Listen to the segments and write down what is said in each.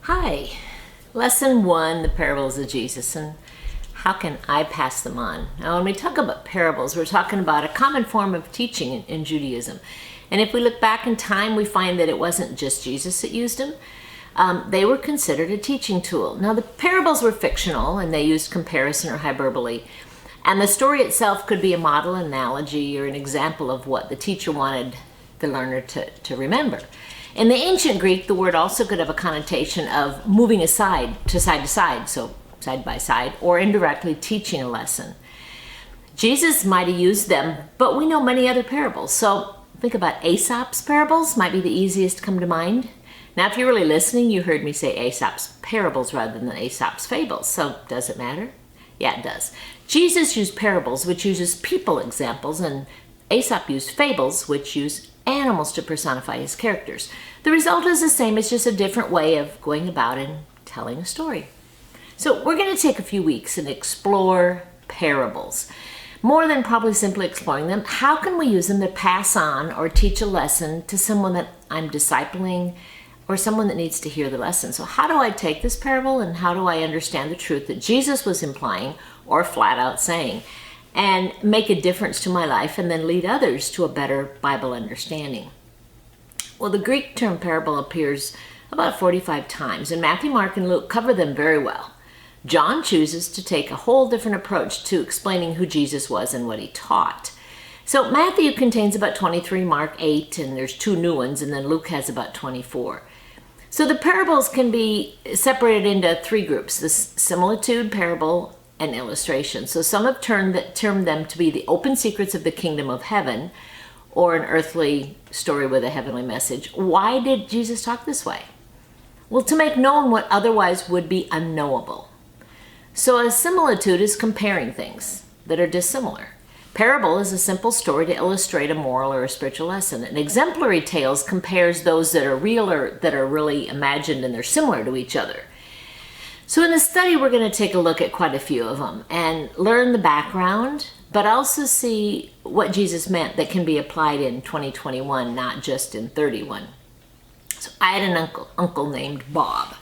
Hi, Lesson 1, the parables of Jesus, and how can I pass them on? Now, when we talk about parables, we're talking about a common form of teaching in Judaism. And if we look back in time, we find that it wasn't just Jesus that used them. They were considered a teaching tool. Now, the parables were fictional, and they used comparison or hyperbole. And the story itself could be a model, analogy, or an example of what the teacher wanted the learner to remember. In the ancient Greek, the word also could have a connotation of moving aside to side, so side by side, or indirectly teaching a lesson. Jesus might have used them, but we know many other parables. So think about Aesop's parables, might be the easiest to come to mind. Now, if you're really listening, you heard me say Aesop's parables rather than Aesop's fables. So does it matter? Yeah, it does. Jesus used parables, which uses people examples, and Aesop used fables, which use animals to personify his characters. The result is the same, it's just a different way of going about and telling a story. So we're going to take a few weeks and explore parables. More than probably simply exploring them, how can we use them to pass on or teach a lesson to someone that I'm discipling or someone that needs to hear the lesson? So how do I take this parable and how do I understand the truth that Jesus was implying or flat out saying, and make a difference to my life and then lead others to a better Bible understanding? Well, the Greek term parable appears about 45 times, and Matthew, Mark, and Luke cover them very well. John chooses to take a whole different approach to explaining who Jesus was and what he taught. So Matthew contains about 23, Mark 8, and there's 2 new ones, and then Luke has about 24. So the parables can be separated into 3 groups: the similitude, parable, and illustration. So some have termed them to be the open secrets of the kingdom of heaven, or an earthly story with a heavenly message. Why did Jesus talk this way? Well, to make known what otherwise would be unknowable. So a similitude is comparing things that are dissimilar. Parable is a simple story to illustrate a moral or a spiritual lesson. And exemplary tales compares those that are real or that are really imagined and they're similar to each other. So in the study, we're going to take a look at quite a few of them and learn the background, but also see what Jesus meant that can be applied in 2021, not just in 31. So I had an uncle named Bob.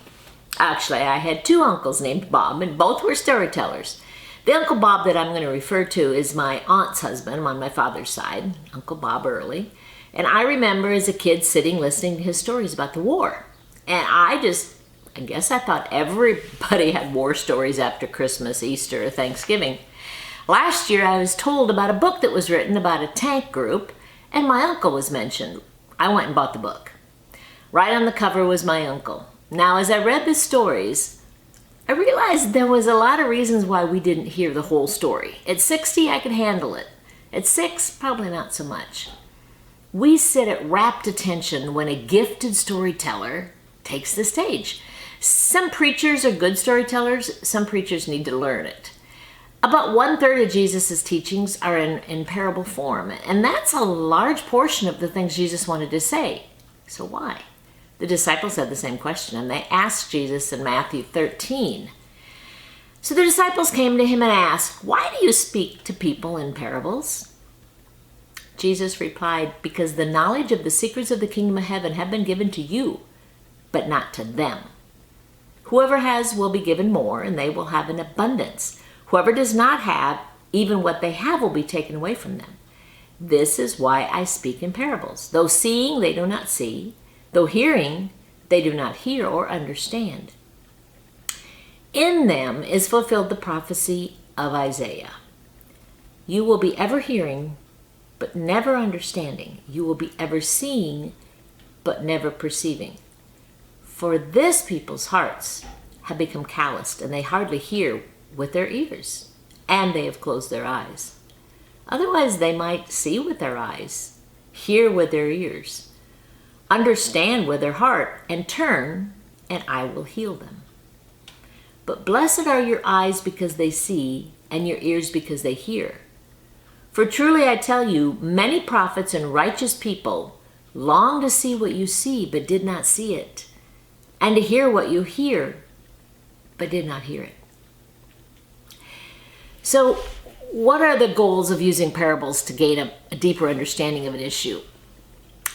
Actually, I had 2 uncles named Bob, and both were storytellers. The Uncle Bob that I'm going to refer to is my aunt's husband on my father's side, Uncle Bob Early. And I remember as a kid sitting listening to his stories about the war. And I guess I thought everybody had war stories after Christmas, Easter, or Thanksgiving. Last year I was told about a book that was written about a tank group, and my uncle was mentioned. I went and bought the book. Right on the cover was my uncle. Now, as I read the stories, I realized there was a lot of reasons why we didn't hear the whole story. At 60, I could handle it. At 6, probably not so much. We sit at rapt attention when a gifted storyteller takes the stage. Some preachers are good storytellers, some preachers need to learn it. About 1/3 of Jesus' teachings are in parable form, and that's a large portion of the things Jesus wanted to say. So why? The disciples had the same question, and they asked Jesus in Matthew 13. So the disciples came to him and asked, "Why do you speak to people in parables?" Jesus replied, "Because the knowledge of the secrets of the kingdom of heaven have been given to you, but not to them. Whoever has will be given more, and they will have an abundance. Whoever does not have, even what they have will be taken away from them. This is why I speak in parables. Though seeing, they do not see. Though hearing, they do not hear or understand. In them is fulfilled the prophecy of Isaiah. You will be ever hearing, but never understanding. You will be ever seeing, but never perceiving. For this people's hearts have become calloused, and they hardly hear with their ears, and they have closed their eyes. Otherwise they might see with their eyes, hear with their ears, understand with their heart, and turn, and I will heal them. But blessed are your eyes because they see, and your ears because they hear. For truly I tell you, many prophets and righteous people long to see what you see, but did not see it, and to hear what you hear, but did not hear it." So what are the goals of using parables to gain a deeper understanding of an issue?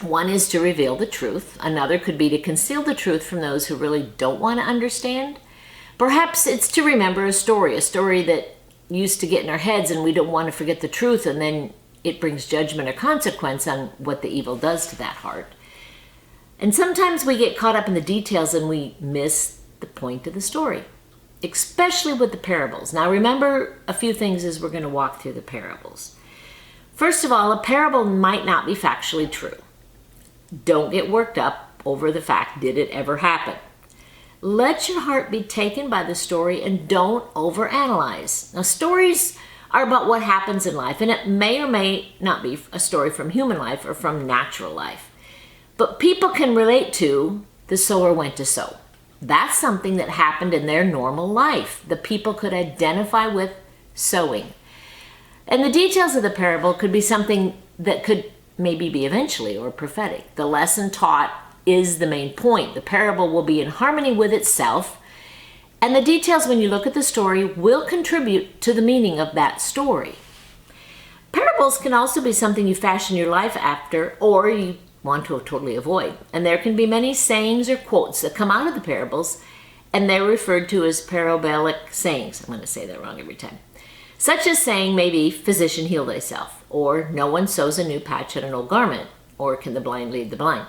One is to reveal the truth. Another could be to conceal the truth from those who really don't want to understand. Perhaps it's to remember a story that used to get in our heads and we don't want to forget the truth, and then it brings judgment or consequence on what the evil does to that heart. And sometimes we get caught up in the details and we miss the point of the story, especially with the parables. Now remember a few things as we're going to walk through the parables. First of all, a parable might not be factually true. Don't get worked up over the fact, did it ever happen? Let your heart be taken by the story and don't overanalyze. Now, stories are about what happens in life, and it may or may not be a story from human life or from natural life. But people can relate to the sower went to sow. That's something that happened in their normal life. The people could identify with sowing. And the details of the parable could be something that could maybe be eventually or prophetic. The lesson taught is the main point. The parable will be in harmony with itself, and the details, when you look at the story, will contribute to the meaning of that story. Parables can also be something you fashion your life after or you want to totally avoid. And there can be many sayings or quotes that come out of the parables, and they're referred to as Parabelic Sayings. I'm going to say that wrong every time. Such as saying maybe, physician, heal thyself, or no one sews a new patch on an old garment, or can the blind lead the blind?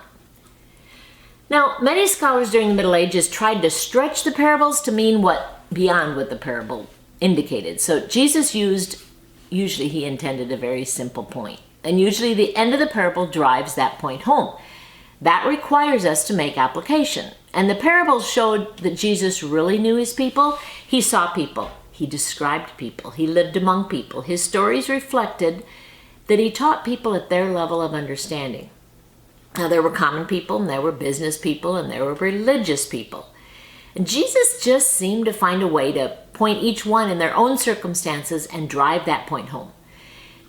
Now, many scholars during the Middle Ages tried to stretch the parables to mean beyond what the parable indicated. So Jesus usually he intended a very simple point. And usually the end of the parable drives that point home. That requires us to make application. And the parables showed that Jesus really knew his people. He saw people. He described people. He lived among people. His stories reflected that he taught people at their level of understanding. Now, there were common people, and there were business people, and there were religious people. And Jesus just seemed to find a way to point each one in their own circumstances and drive that point home.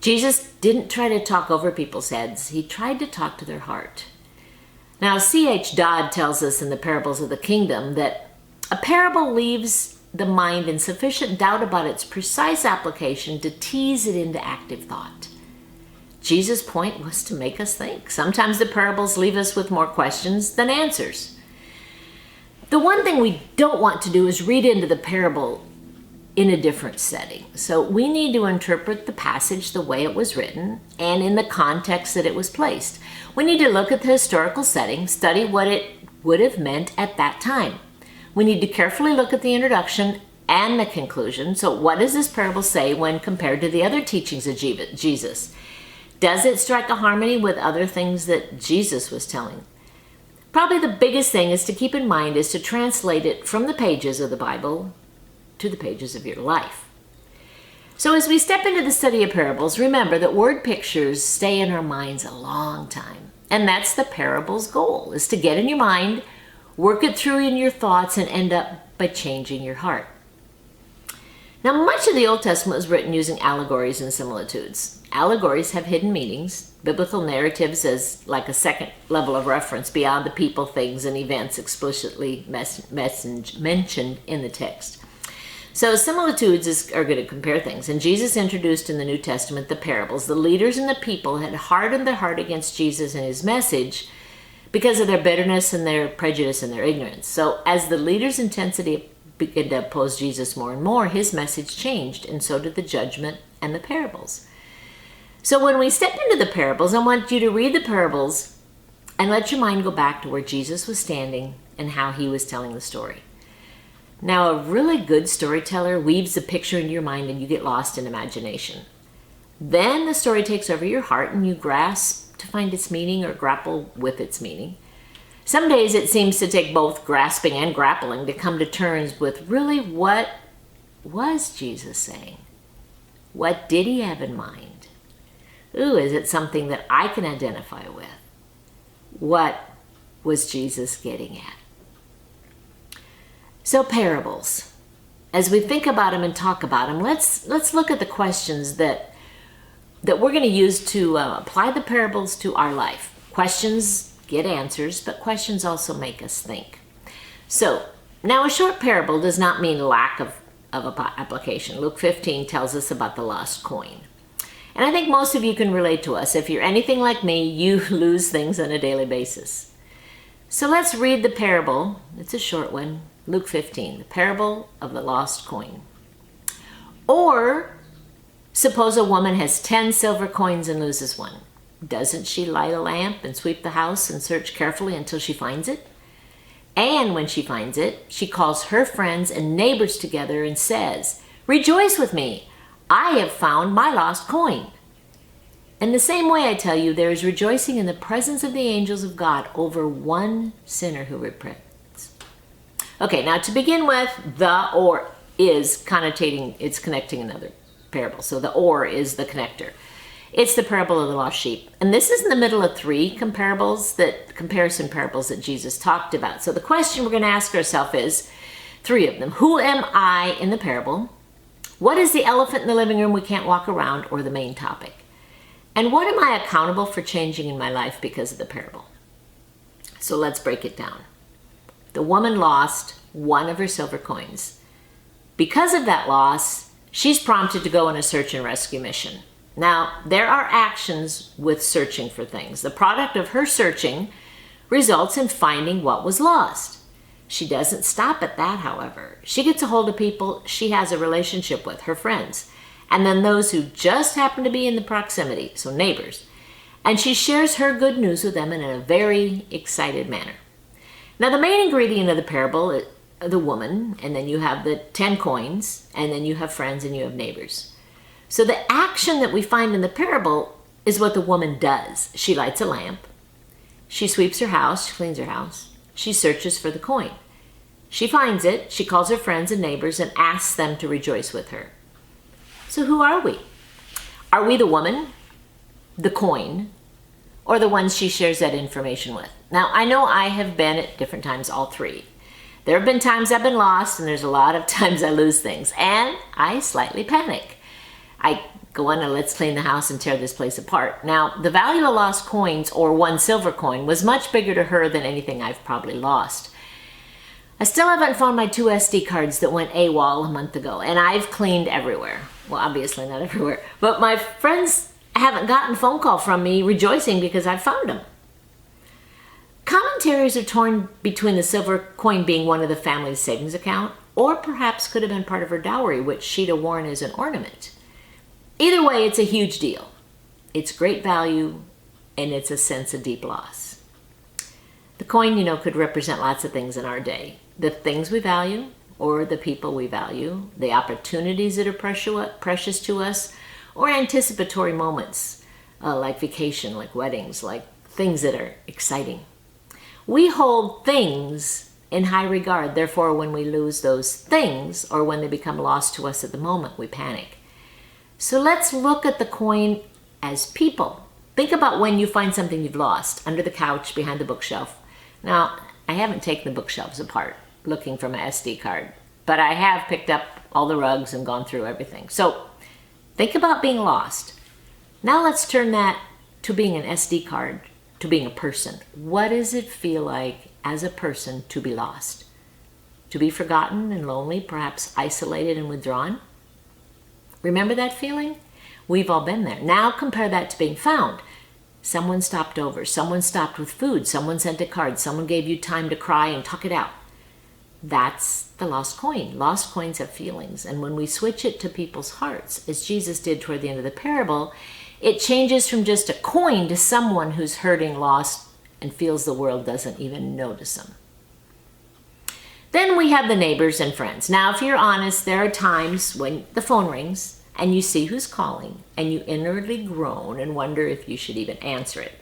Jesus didn't try to talk over people's heads. He tried to talk to their heart. Now, C.H. Dodd tells us in the Parables of the Kingdom that a parable leaves the mind in sufficient doubt about its precise application to tease it into active thought. Jesus' point was to make us think. Sometimes the parables leave us with more questions than answers. The one thing we don't want to do is read into the parable in a different setting. So we need to interpret the passage the way it was written and in the context that it was placed. We need to look at the historical setting, study what it would have meant at that time. We need to carefully look at the introduction and the conclusion. So what does this parable say when compared to the other teachings of Jesus? Does it strike a harmony with other things that Jesus was telling? Probably the biggest thing is to keep in mind is to translate it from the pages of the Bible to the pages of your life. So as we step into the study of parables, remember that word pictures stay in our minds a long time. And that's the parable's goal, is to get in your mind, work it through in your thoughts, and end up by changing your heart. Now, much of the Old Testament was written using allegories and similitudes. Allegories have hidden meanings, biblical narratives as like a second level of reference beyond the people, things, and events explicitly mentioned in the text. So similitudes are going to compare things. And Jesus introduced in the New Testament the parables. The leaders and the people had hardened their heart against Jesus and his message because of their bitterness and their prejudice and their ignorance. So as the leaders' intensity began to oppose Jesus more and more, his message changed, and so did the judgment and the parables. So when we step into the parables, I want you to read the parables and let your mind go back to where Jesus was standing and how he was telling the story. Now, a really good storyteller weaves a picture in your mind and you get lost in imagination. Then the story takes over your heart and you grasp to find its meaning or grapple with its meaning. Some days it seems to take both grasping and grappling to come to terms with really what was Jesus saying? What did he have in mind? Ooh, is it something that I can identify with? What was Jesus getting at? So parables, as we think about them and talk about them, let's look at the questions that we're going to use to apply the parables to our life. Questions get answers, but questions also make us think. So now a short parable does not mean lack of application. Luke 15 tells us about the lost coin. And I think most of you can relate to us. If you're anything like me, you lose things on a daily basis. So let's read the parable. It's a short one. Luke 15, the parable of the lost coin. Or suppose a woman has 10 silver coins and loses one. Doesn't she light a lamp and sweep the house and search carefully until she finds it? And when she finds it, she calls her friends and neighbors together and says, "Rejoice with me, I have found my lost coin." In the same way, I tell you, there is rejoicing in the presence of the angels of God over one sinner who repents. Okay, now to begin with, the or is connotating, it's connecting another parable. So the or is the connector. It's the parable of the lost sheep. And this is in the middle of three comparison parables that Jesus talked about. So the question we're going to ask ourselves is, three of them. Who am I in the parable? What is the elephant in the living room we can't walk around, or the main topic? And what am I accountable for changing in my life because of the parable? So let's break it down. The woman lost one of her silver coins. Because of that loss, she's prompted to go on a search and rescue mission. Now, there are actions with searching for things. The product of her searching results in finding what was lost. She doesn't stop at that, however. She gets a hold of people she has a relationship with, her friends, and then those who just happen to be in the proximity, so neighbors. And she shares her good news with them in a very excited manner. Now, the main ingredient of the parable is the woman, and then you have the 10 coins, and then you have friends and you have neighbors. So the action that we find in the parable is what the woman does. She lights a lamp. She sweeps her house. She cleans her house. She searches for the coin. She finds it. She calls her friends and neighbors and asks them to rejoice with her. So who are we? Are we the woman, the coin, or the ones she shares that information with? Now, I know I have been at different times all three. There have been times I've been lost, and there's a lot of times I lose things, and I slightly panic. I go on a let's clean the house and tear this place apart. Now, the value of lost coins, or one silver coin, was much bigger to her than anything I've probably lost. I still haven't found my 2 SD cards that went AWOL a month ago, and I've cleaned everywhere. Well, obviously not everywhere, but my friends haven't gotten a phone call from me rejoicing because I found them. Commentaries are torn between the silver coin being one of the family's savings account, or perhaps could have been part of her dowry, which she'd have worn as an ornament. Either way, it's a huge deal. It's great value, and it's a sense of deep loss. The coin, could represent lots of things in our day. The things we value, or the people we value, the opportunities that are precious to us, or anticipatory moments, like vacation, like weddings, like things that are exciting. We hold things in high regard. Therefore, when we lose those things, or when they become lost to us at the moment, we panic. So let's look at the coin as people. Think about when you find something you've lost under the couch, behind the bookshelf. Now, I haven't taken the bookshelves apart looking for my SD card, but I have picked up all the rugs and gone through everything. So think about being lost. Now let's turn that to being an SD card, to being a person. What does it feel like as a person to be lost? To be forgotten and lonely, perhaps isolated and withdrawn? Remember that feeling? We've all been there. Now compare that to being found. Someone stopped over. Someone stopped with food. Someone sent a card. Someone gave you time to cry and talk it out. That's the lost coin. Lost coins have feelings. And when we switch it to people's hearts, as Jesus did toward the end of the parable, it changes from just a coin to someone who's hurting, lost, and feels the world doesn't even notice them. Then we have the neighbors and friends. Now, if you're honest, there are times when the phone rings and you see who's calling and you inwardly groan and wonder if you should even answer it.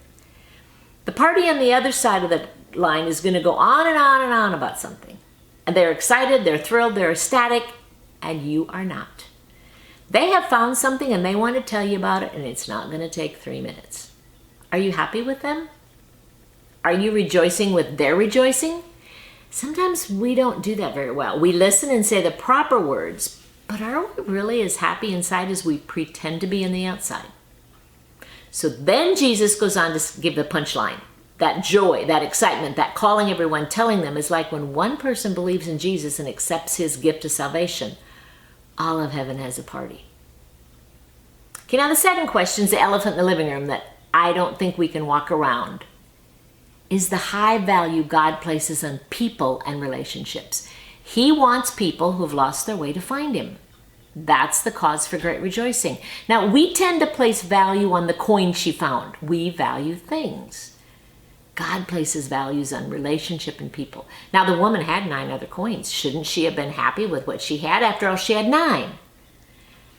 The party on the other side of the line is going to go on and on and on about something. And they're excited, they're thrilled, they're ecstatic, and you are not. They have found something and they want to tell you about it, and it's not going to take 3 minutes. Are you happy with them? Are you rejoicing with their rejoicing? Sometimes we don't do that very well. We listen and say the proper words, but are we really as happy inside as we pretend to be on the outside? So then Jesus goes on to give the punchline. That joy, that excitement, that calling everyone, telling them is like when one person believes in Jesus and accepts his gift of salvation, all of heaven has a party. Okay, now the second question is the elephant in the living room that I don't think we can walk around. Is the high value God places on people and relationships. He wants people who have lost their way to find him. That's the cause for great rejoicing. Now, we tend to place value on the coin she found. We value things. God places values on relationship and people. Now, the woman had 9 other coins. Shouldn't she have been happy with what she had? After all, she had 9.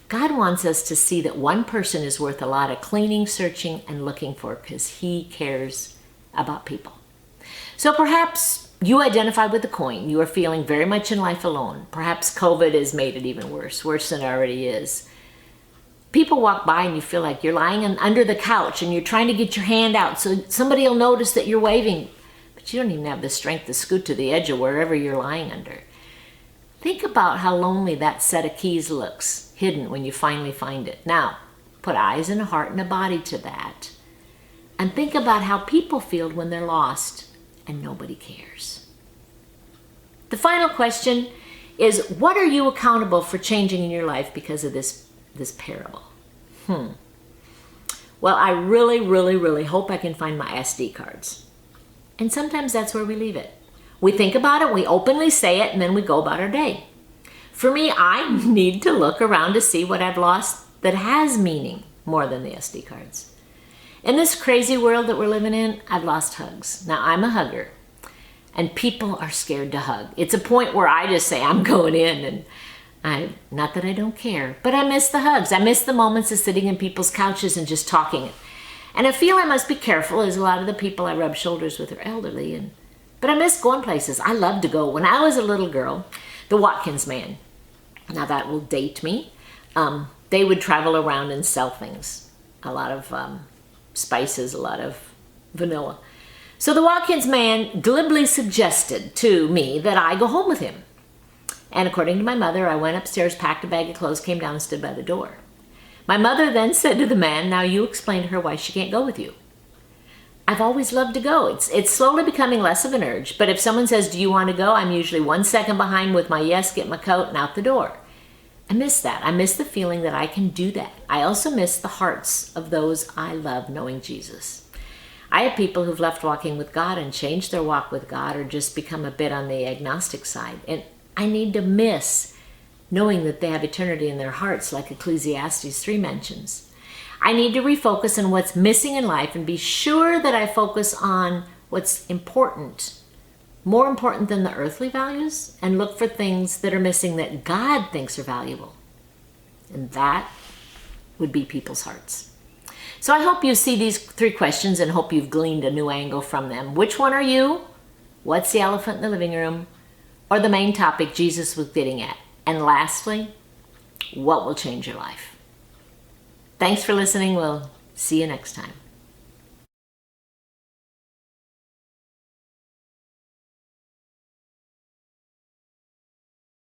God wants us to see that one person is worth a lot of cleaning, searching, and looking for because he cares about people. So perhaps you identify with the coin. You are feeling very much in life alone. Perhaps COVID has made it even worse than it already is. People walk by and you feel like you're lying under the couch and you're trying to get your hand out so somebody will notice that you're waving, but you don't even have the strength to scoot to the edge of wherever you're lying under. Think about how lonely that set of keys looks, hidden when you finally find it. Now, put eyes and a heart and a body to that. And think about how people feel when they're lost and nobody cares. The final question is, what are you accountable for changing in your life because of this parable? Well, I really hope I can find my SD cards. And sometimes that's where we leave it. We think about it, we openly say it, and then we go about our day. For me, I need to look around to see what I've lost that has meaning more than the SD cards. In this crazy world that we're living in, I've lost hugs. Now, I'm a hugger, and people are scared to hug. It's a point where I just say, I'm going in, and not that I don't care, but I miss the hugs. I miss the moments of sitting in people's couches and just talking. And I feel I must be careful, as a lot of the people I rub shoulders with are elderly, but I miss going places. I love to go. When I was a little girl, the Watkins man, now that will date me, they would travel around and sell things. A lot of spices, a lot of vanilla. So the Watkins man glibly suggested to me that I go home with him. And according to my mother, I went upstairs, packed a bag of clothes, came down and stood by the door. My mother then said to the man, now you explain to her why she can't go with you. I've always loved to go. It's slowly becoming less of an urge, but if someone says, do you want to go? I'm usually 1 second behind with my yes, get my coat, and out the door. I miss that. I miss the feeling that I can do that. I also miss the hearts of those I love knowing Jesus. I have people who've left walking with God and changed their walk with God or just become a bit on the agnostic side. And I need to miss knowing that they have eternity in their hearts, like Ecclesiastes 3 mentions. I need to refocus on what's missing in life and be sure that I focus on what's important, more important than the earthly values, and look for things that are missing that God thinks are valuable. And that would be people's hearts. So I hope you see these 3 questions and hope you've gleaned a new angle from them. Which one are you? What's the elephant in the living room? Or the main topic Jesus was getting at? And lastly, what will change your life? Thanks for listening. We'll see you next time.